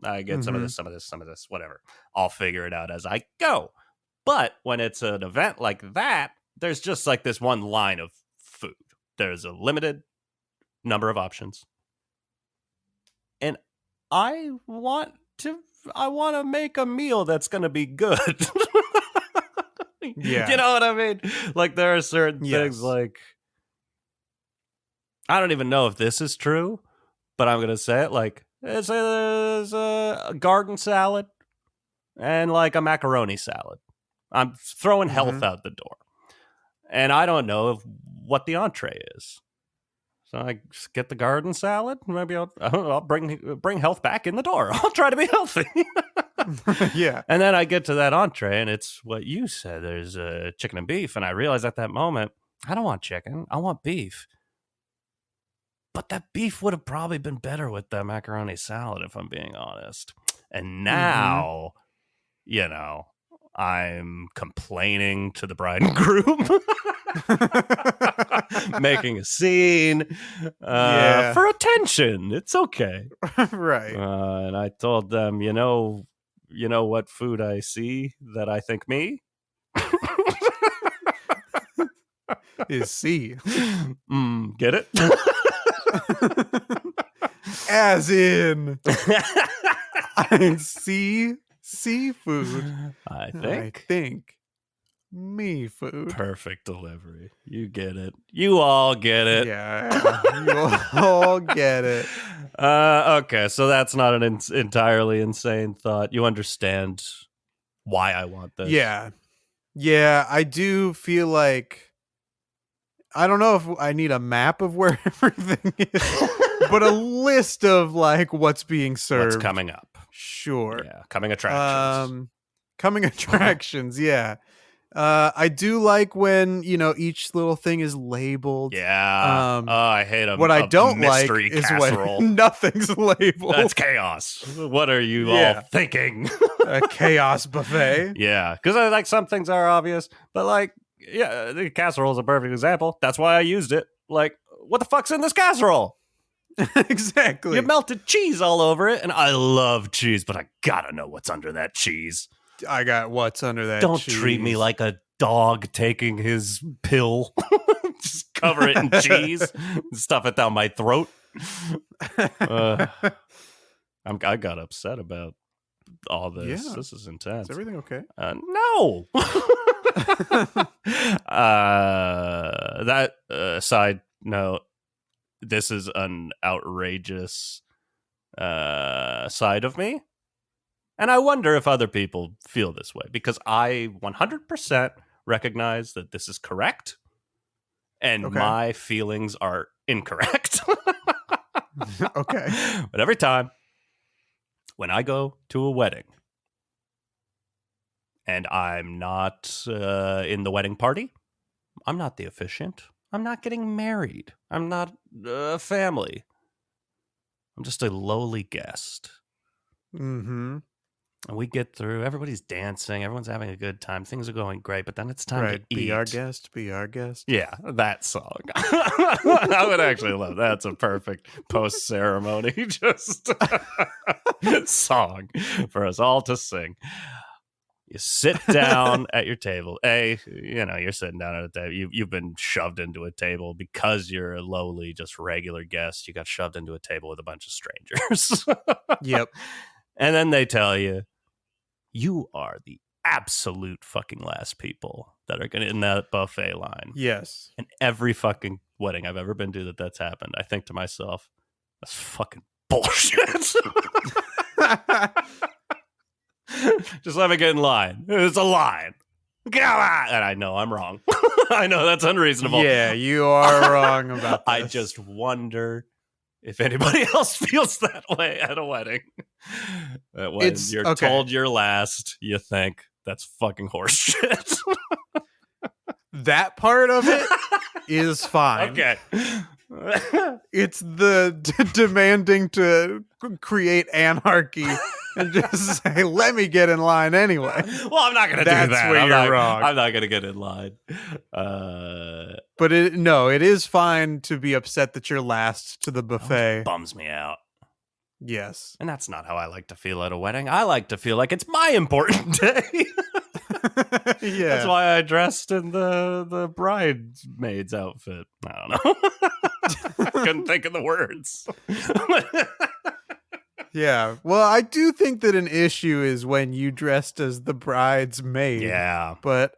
I get some of this, whatever. I'll figure it out as I go. But when it's an event like that, there's just like this one line of food. There's a limited number of options. And I want to make a meal that's going to be good. Yeah. You know what I mean? Like there are certain things like, I don't even know if this is true, but I'm going to say it, like there's a garden salad and like a macaroni salad. I'm throwing health out the door. And I don't know what the entree is. So I get the garden salad. Maybe I'll bring health back in the door. I'll try to be healthy. Yeah. And then I get to that entree, and it's what you said. There's chicken and beef. And I realize at that moment, I don't want chicken. I want beef. But that beef would have probably been better with the macaroni salad, if I'm being honest. And now, I'm complaining to the bride and groom, making a scene for attention. It's okay. Right. And I told them, you know what food I see that I think me? Is C. Get it? As in, I see seafood. I think me food. Perfect delivery. You get it. You all get it. Yeah, you all get it. Okay, so that's not an entirely insane thought. You understand why I want this. Yeah, I do feel like, I don't know if I need a map of where everything is, but a list of like what's being served. What's coming up. Sure. Yeah, coming attractions. Coming attractions, yeah. I do like when, each little thing is labeled. Yeah. I hate them. What I don't like is casserole. when nothing's labeled. That's chaos. What are you all thinking? A chaos buffet. Yeah, because like some things are obvious, but like, the casserole is a perfect example. That's why I used it. Like, what the fuck's in this casserole? Exactly. You melted cheese all over it, and I love cheese, but I gotta know what's under that cheese. I got what's under that Don't cheese. treat me like a dog taking his pill. Just cover it in cheese and stuff it down my throat. I got upset about all this. Yeah. This is intense. Is everything okay? No. That side note, this is an outrageous side of me. And I wonder if other people feel this way, because I 100% recognize that this is correct. And my feelings are incorrect. Okay. But every time when I go to a wedding and I'm not in the wedding party, I'm not the officiant. I'm not getting married. I'm not a family. I'm just a lowly guest. Mm-hmm. And we get through. Everybody's dancing. Everyone's having a good time. Things are going great. But then it's time to eat. Be our guest. Be our guest. Yeah, that song. I would actually love that. That's a perfect post-ceremony just song for us all to sing. You sit down at your table. You're sitting down at a table. You've been shoved into a table because you're a lowly, just regular guest. You got shoved into a table with a bunch of strangers. Yep. And then they tell you, you are the absolute fucking last people that are going to in that buffet line. Yes. And every fucking wedding I've ever been to that's happened, I think to myself, that's fucking bullshit. Just let me get in line. It's a line. Come on. And I know I'm wrong. I know that's unreasonable. Yeah, you are wrong about this. I just wonder if anybody else feels that way at a wedding. That when you're told you're last, you think that's fucking horse shit. That part of it is fine. Okay. It's the demanding to create anarchy and just say, let me get in line anyway. Well, I'm not going to do that. That's where you're wrong. I'm not going to get in line. But it is fine to be upset that you're last to the buffet. It bums me out. Yes. And that's not how I like to feel at a wedding. I like to feel like it's my important day. Yeah. That's why I dressed in the bridesmaid's outfit. I don't know. I couldn't think of the words. Yeah. Well, I do think that an issue is when you dressed as the bridesmaid. Yeah. But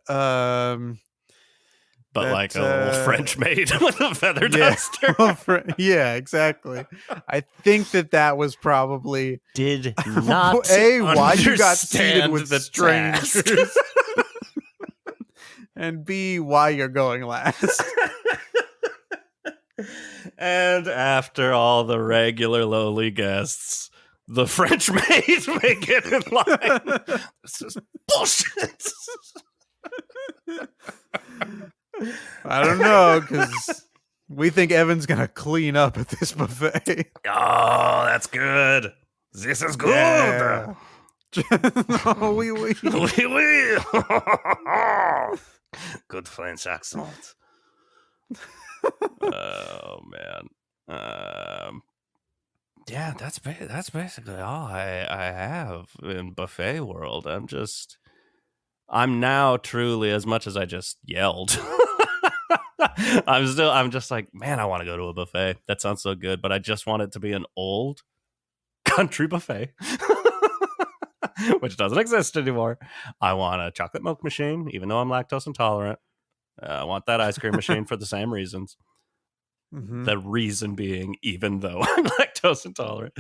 like a little French maid with a feather duster. Yeah, exactly. I think that was probably did not why you got seated with the strangers, and B, why you're going last. And after all the regular lowly guests, the French maid may get in line. This is bullshit. I don't know, because we think Evan's gonna clean up at this buffet. Oh, that's good. This is good. Yeah. Oui. Oui. Good French accent. Oh man. Yeah, that's basically all I have in buffet world. I'm now truly, as much as I just yelled, I'm just like, man, I want to go to a buffet. That sounds so good, but I just want it to be an old country buffet, which doesn't exist anymore. I want a chocolate milk machine, even though I'm lactose intolerant. I want that ice cream machine for the same reasons. Mm-hmm. The reason being, even though I'm lactose intolerant.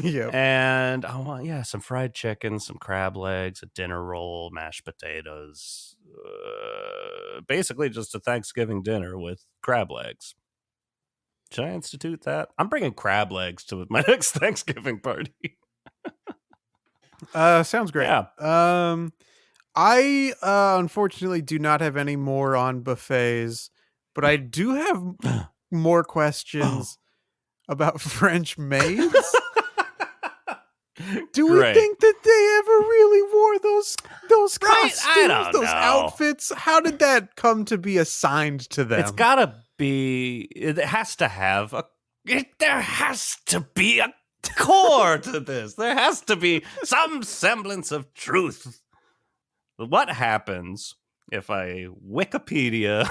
Yeah. And I want, some fried chicken, some crab legs, a dinner roll, mashed potatoes. Basically just a Thanksgiving dinner with crab legs. Should I institute that? I'm bringing crab legs to my next Thanksgiving party. Sounds great. Yeah. I unfortunately do not have any more on buffets, but I do have more questions about French maids. Do we think that they ever really wore those costumes, I don't those know. outfits? How did that come to be assigned to them? It's gotta be. It has to have a There has to be a core to this. There has to be some semblance of truth. What happens if I Wikipedia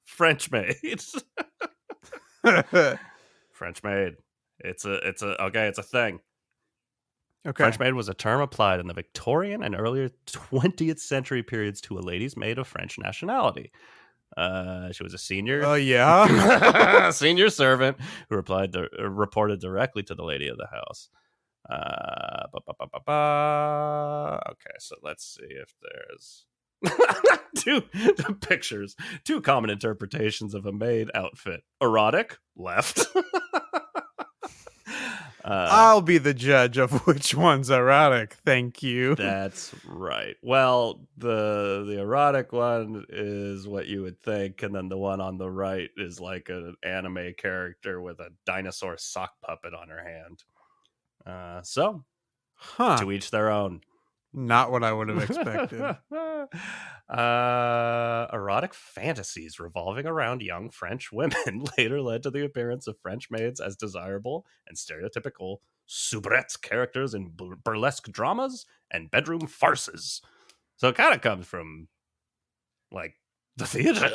French maid? French maid. It's a thing. Okay. French maid was a term applied in the Victorian and earlier 20th century periods to a lady's maid of French nationality. She was a senior senior servant who reported directly to the lady of the house. Okay, so let's see if there's two pictures, two common interpretations of a maid outfit. Erotic, left. I'll be the judge of which one's erotic. Thank you. That's right. Well, the erotic one is what you would think, and then the one on the right is like an anime character with a dinosaur sock puppet on her hand. To each their own. Not what I would have expected. Erotic fantasies revolving around young French women later led to the appearance of French maids as desirable and stereotypical soubrette characters in burlesque dramas and bedroom farces. So it kind of comes from, like, the theater.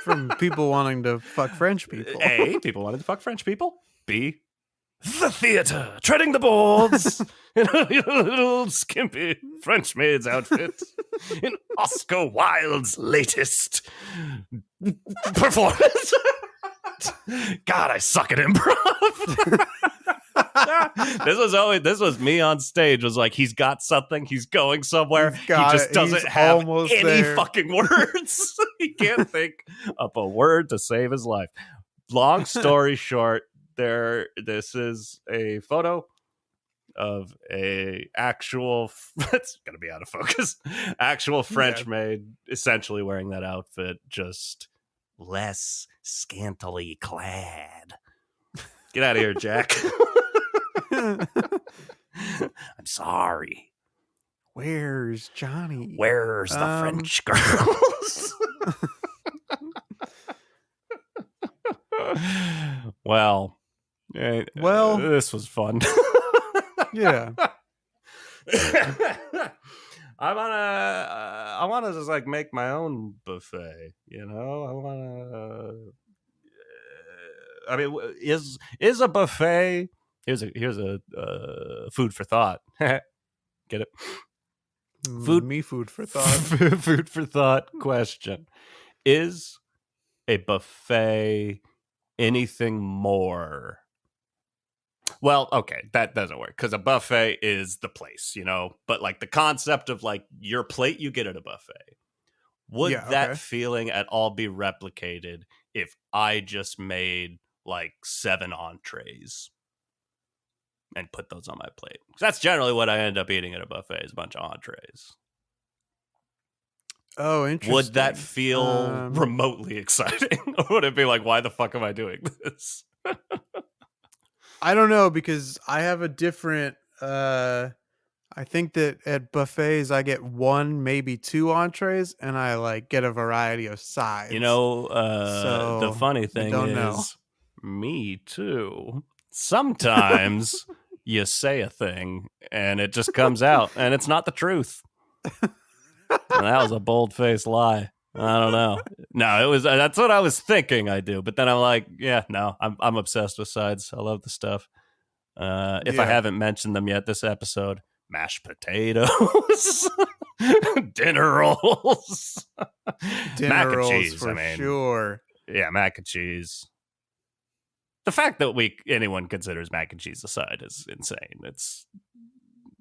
From people wanting to fuck French people. A, people wanted to fuck French people. B, the theater, treading the boards in a little skimpy French maid's outfit in Oscar Wilde's latest performance. God, I suck at improv. This was me on stage. Was like, he's got something, he's going somewhere. He just doesn't have any fucking words. He can't think of a word to save his life. Long story short, this is a photo of a actual it's gonna be out of focus, actual French maid essentially wearing that outfit, just less scantily clad. Get out of here, Jack. I'm sorry. Where's Johnny? Where's the French girls? Well, this was fun. Yeah. I want to just like make my own buffet, you know? I want to I mean, is a buffet, here's a food for thought. Get it? Food for thought. Food for thought question. Is a buffet anything more? Well, okay, that doesn't work because a buffet is the place, you know, but like the concept of like your plate you get at a buffet, would that feeling at all be replicated if I just made like 7 entrees and put those on my plate? That's generally what I end up eating at a buffet, is a bunch of entrees. Oh, interesting. Would that feel remotely exciting? Or would it be like, why the fuck am I doing this? I don't know, because I have a different I think that at buffets I get 1, maybe 2 entrees, and I like get a variety of sides. You know, the funny thing is, me too. Sometimes you say a thing and it just comes out and it's not the truth. And that was a bold-faced lie. I don't know. No, it was. That's what I was thinking I do. But then I'm like, yeah, no, I'm obsessed with sides. I love the stuff. If I haven't mentioned them yet this episode, mashed potatoes, dinner rolls, mac and cheese. For sure. Yeah, mac and cheese. The fact that anyone considers mac and cheese a side is insane.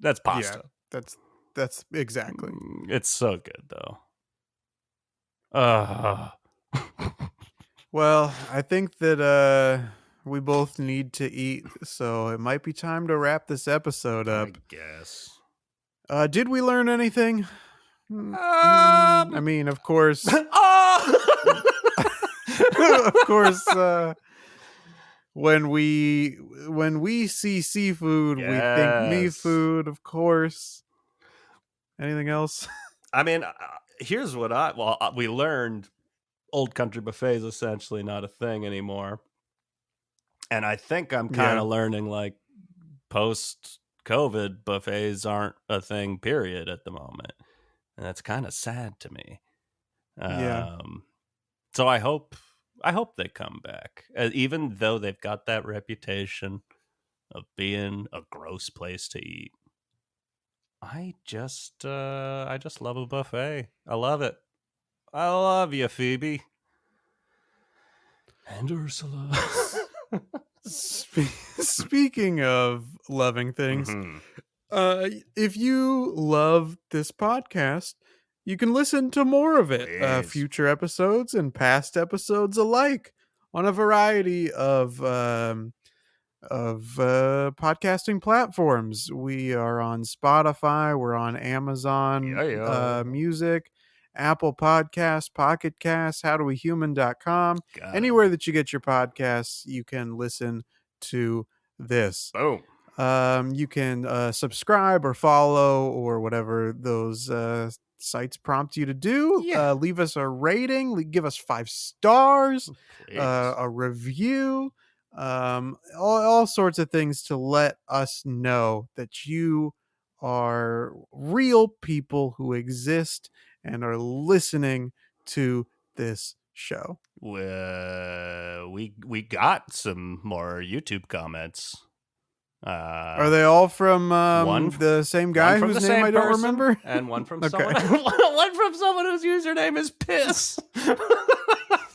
That's pasta. Yeah, that's exactly. It's so good though. Well, I think that we both need to eat, so it might be time to wrap this episode up. I guess. Did we learn anything? I mean, of course. Of course. When we see seafood, we think me food. Of course. Anything else? I mean, here's what we learned: old country buffet is essentially not a thing anymore. And I think I'm kind of learning, like, post-COVID buffets aren't a thing, period, at the moment. And that's kind of sad to me. Yeah. So I hope they come back, even though they've got that reputation of being a gross place to eat. I just love a buffet. I love it. I love you, Phoebe and Ursula. Speaking of loving things, Mm-hmm. if you love this podcast, you can listen to more of it, Please. future episodes and past episodes alike, on a variety of podcasting platforms. We are on Spotify, we're on Amazon Yeah. Music, Apple Podcasts, Pocket Casts, howdowehuman.com. Got it. Anywhere that you get your podcasts, you can listen to this. Boom. You can subscribe or follow or whatever those sites prompt you to do. Yeah. Leave us a rating, give us 5 stars, Please. a review, all sorts of things to let us know that you are real people who exist and are listening to this show. We got some more YouTube comments. Are they all from the same guy from whose the name same I don't person, remember? and one from Okay. one from someone whose username is piss.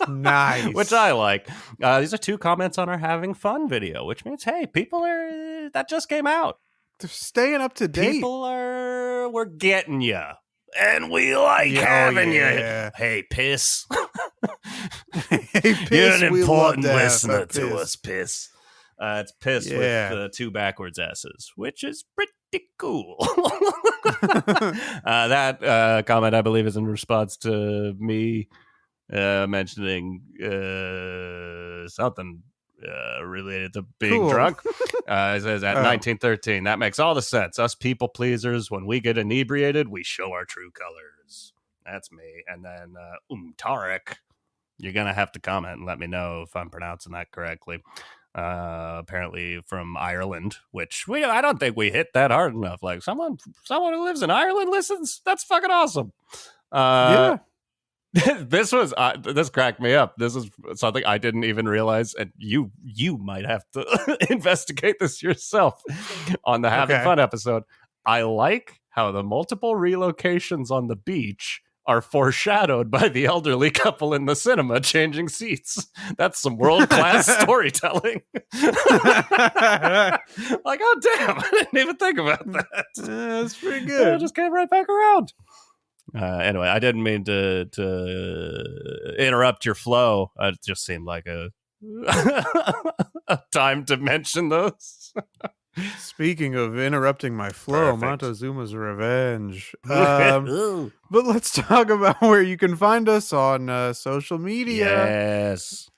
Nice. Which I like. These are 2 comments on our having fun video, which means, hey, people are, that just came out. They're staying up to date. We're getting you, and we like having you. Hey, piss. Hey, piss. You're an we important love to listener to to us, piss. It's piss with 2 backwards S's, which is pretty cool. That comment, I believe, is in response to me mentioning something related to being drunk. It says at 1913. That makes all the sense. Us people pleasers, when we get inebriated, we show our true colors. That's me. And then Tarek, you're gonna have to comment and let me know if I'm pronouncing that correctly. Apparently from Ireland, which I don't think we hit that hard enough. Like someone who lives in Ireland listens. That's fucking awesome. Yeah. This cracked me up. This is something I didn't even realize, and you might have to investigate this yourself on the Having Fun episode. I like how the multiple relocations on the beach are foreshadowed by the elderly couple in the cinema changing seats. That's some world-class storytelling. Like, oh damn, I didn't even think about that. That's pretty good. It just came right back around. Anyway, I didn't mean to interrupt your flow. It just seemed like a time to mention those. Speaking of interrupting my flow, Montezuma's Revenge. But let's talk about where you can find us on social media. Yes.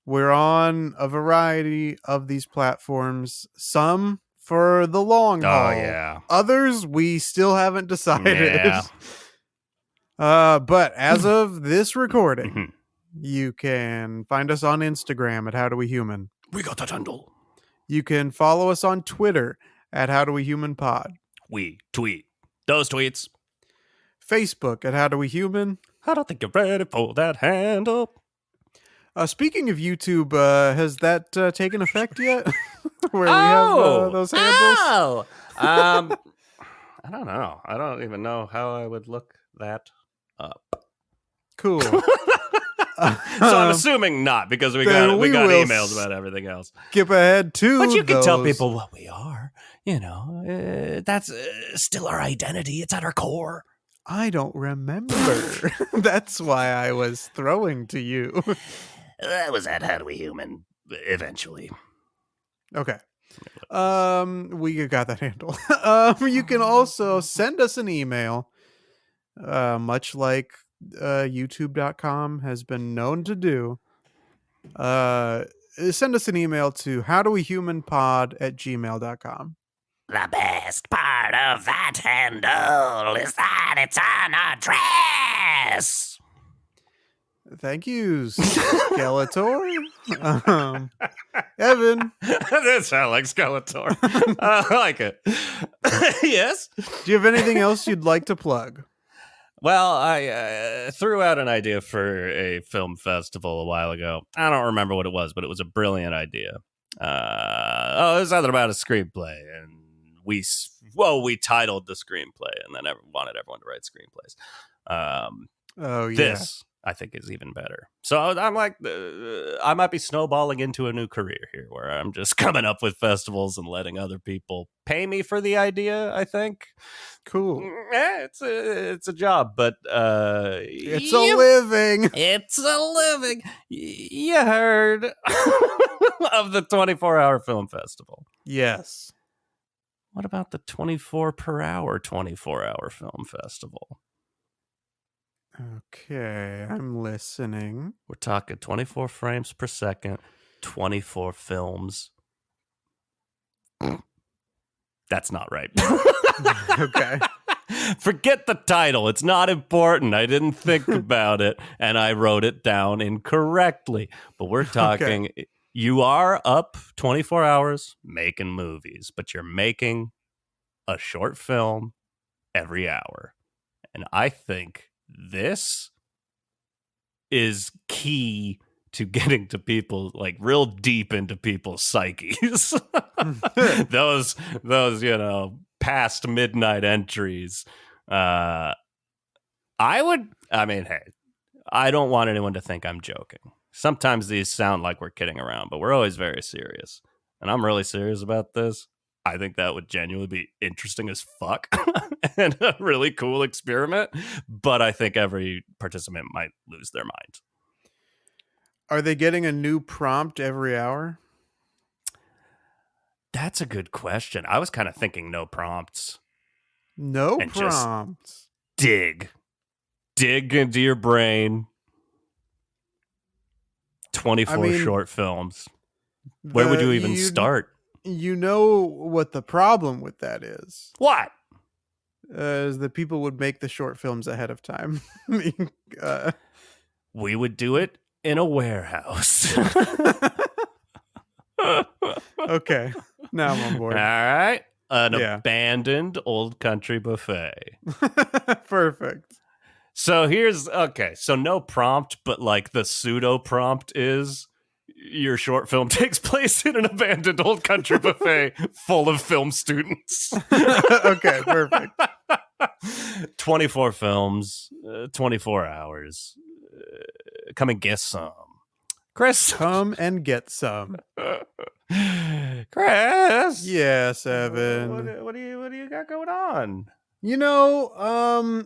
We're on a variety of these platforms. Some for the long haul. Oh, yeah. Others, we still haven't decided. Yeah. But as of this recording, you can find us on Instagram at How Do We Human. We got that handle. You can follow us on Twitter at How Do We Human Pod. We tweet those tweets. Facebook at How Do We Human. I don't think you're ready for that handle. Speaking of YouTube, has that taken effect yet? Where we have those handles? I don't know. I don't even know how I would look that up. Cool. So I'm assuming not, because we got emails about everything else. Skip ahead to but you can tell people what we are. You know, that's still our identity. It's at our core. I don't remember. That's why I was throwing to you. That was at How Do We Human eventually. Okay. We got that handle. You can also send us an email, much like youtube.com has been known to do. Send us an email to howdowehumanpod@gmail.com. The best part of that handle is that it's an address. Thank you, Skeletor. Evan. That sounds like Skeletor. I like it. Yes. Do you have anything else you'd like to plug? Well, I threw out an idea for a film festival a while ago. I don't remember what it was, but it was a brilliant idea. It was something about a screenplay, and we titled the screenplay, and then wanted everyone to write screenplays. Oh yeah, This I think is even better. So I'm like, I might be snowballing into a new career here, where I'm just coming up with festivals and letting other people pay me for the idea. I think. cool. It's a job, but It's a living. It's a living. You heard of the 24-hour film festival. Yes. What about the 24 per hour 24-hour film festival? Okay, I'm listening. We're talking 24 frames per second, 24 films. That's not right. Okay. Forget the title. It's not important. I didn't think about it, and I wrote it down incorrectly. But we're talking, you are up 24 hours making movies, but you're making a short film every hour. And I think this is key to getting to people, like real deep into people's psyches. those past midnight entries. Hey, I don't want anyone to think I'm joking. Sometimes these sound like we're kidding around, but we're always very serious. And I'm really serious about this. I think that would genuinely be interesting as fuck and a really cool experiment. But I think every participant might lose their mind. Are they getting a new prompt every hour? That's a good question. I was kind of thinking no prompts. No and prompts. Dig into your brain. 24 short films. Where would you even start? You know what the problem with that is? What? Is that people would make the short films ahead of time. We would do it in a warehouse. Okay. Now I'm on board. All right. Abandoned old country buffet. Perfect. So so no prompt, but like the pseudo prompt is your short film takes place in an abandoned old country buffet full of film students. Okay, perfect. 24 films, 24 hours. Come and get some. Chris. Come and get some. Chris. Yes, Evan. What do you got going on? You know,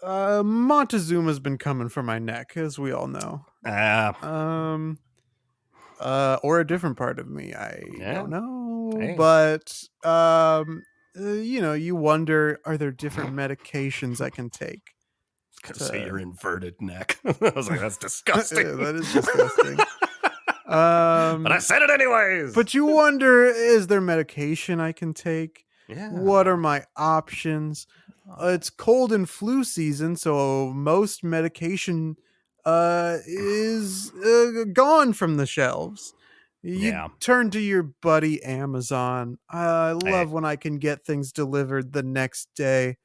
Montezuma's been coming for my neck, as we all know. Or a different part of me. I don't know. Hey. But you wonder, are there different medications I can take? Could say your inverted neck. I was like, that's disgusting. Yeah, that is disgusting. But I said it anyways. But you wonder, is there medication I can take? Yeah. What are my options? It's cold and flu season, so most medication is gone from the shelves. You turn to your buddy Amazon. I love when I can get things delivered the next day.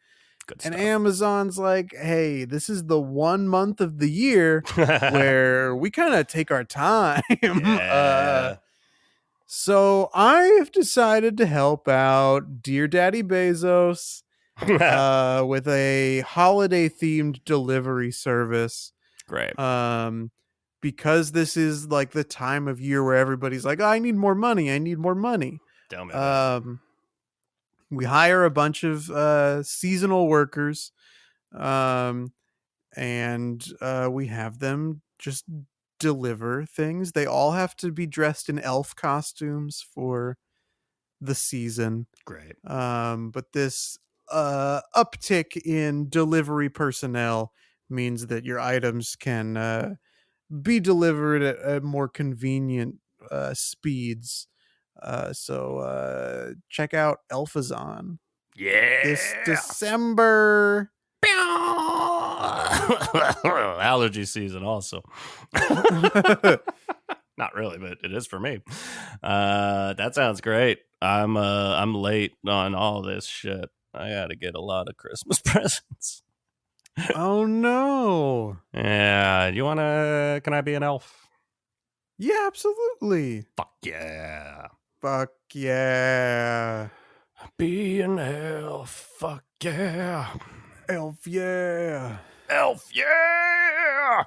Good and stuff. Amazon's like, hey, this is the 1 month of the year where we kind of take our time. Yeah. So I've decided to help out Dear Daddy Bezos with a holiday themed delivery service. Great. Because this is like the time of year where everybody's like, I need more money. I need more money. Tell me about it. We hire a bunch of seasonal workers, and we have them just deliver things. They all have to be dressed in elf costumes for the season. Great. But this uptick in delivery personnel means that your items can be delivered at more convenient speeds. So check out Elfazon. Yeah. This December. Allergy season also. Not really, but it is for me. That sounds great. I'm late on all this shit. I gotta get a lot of Christmas presents. Oh no. Yeah, can I be an elf? Yeah, absolutely. Fuck yeah. Fuck yeah. Be an elf. Fuck yeah. Elf, yeah. Elf, yeah.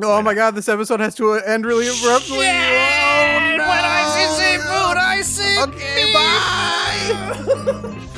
Oh my god, this episode has to end really abruptly. Oh no. When I see seafood, I see Okay, bye.